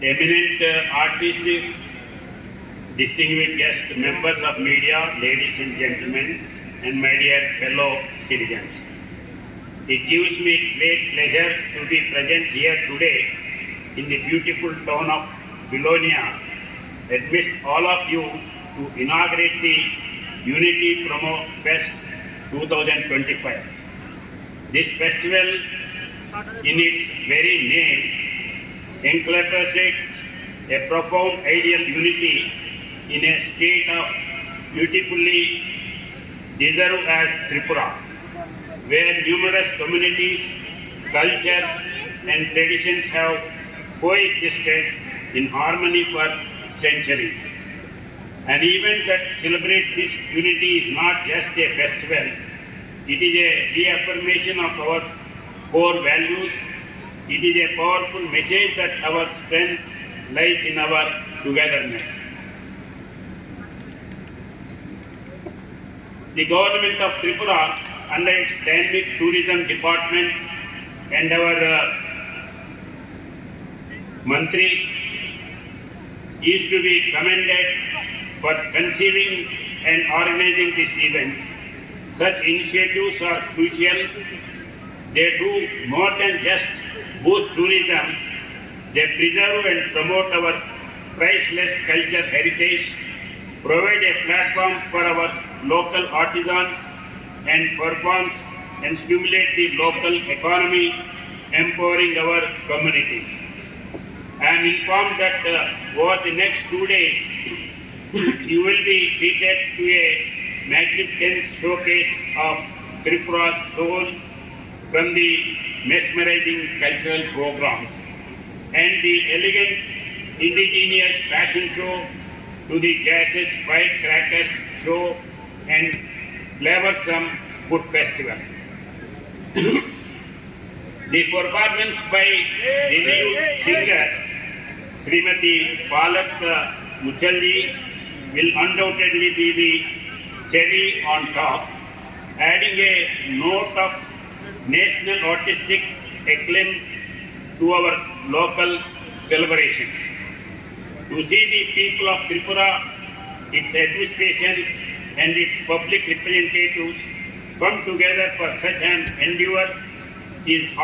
eminent artistic, distinguished guests, members of media, ladies and gentlemen, and my dear fellow citizens. It gives me great pleasure to be present here today in the beautiful town of Belonia, amidst all of you to inaugurate the Unity Promo Fest 2025. This festival, in its very name, encapsulates a profound ideal unity in a state of beautifully deserved as Tripura, where numerous communities, cultures and traditions have coexisted in harmony for centuries. An event that celebrates this unity is not just a festival, it is a reaffirmation of our core values. It is a powerful message that our strength lies in our togetherness. The government of Tripura, under its dynamic tourism department and our Mantri, is to be commended for conceiving and organizing this event. Such initiatives are crucial. They do more than just boost tourism, they preserve and promote our priceless culture heritage, provide a platform for our local artisans and performs and stimulate the local economy, empowering our communities. I am informed that over the next 2 days, you will be treated to a magnificent showcase of Tripura's soul from the mesmerizing cultural programs and the elegant indigenous fashion show to the jazz's firecrackers show and flavorsome food festival. The performance by renowned singer Srimati Palak Muchalji will undoubtedly be the cherry on top, adding a note of national artistic acclaim to our local celebrations. To see the people of Tripura, its administration and its public representatives come together for such an endeavor is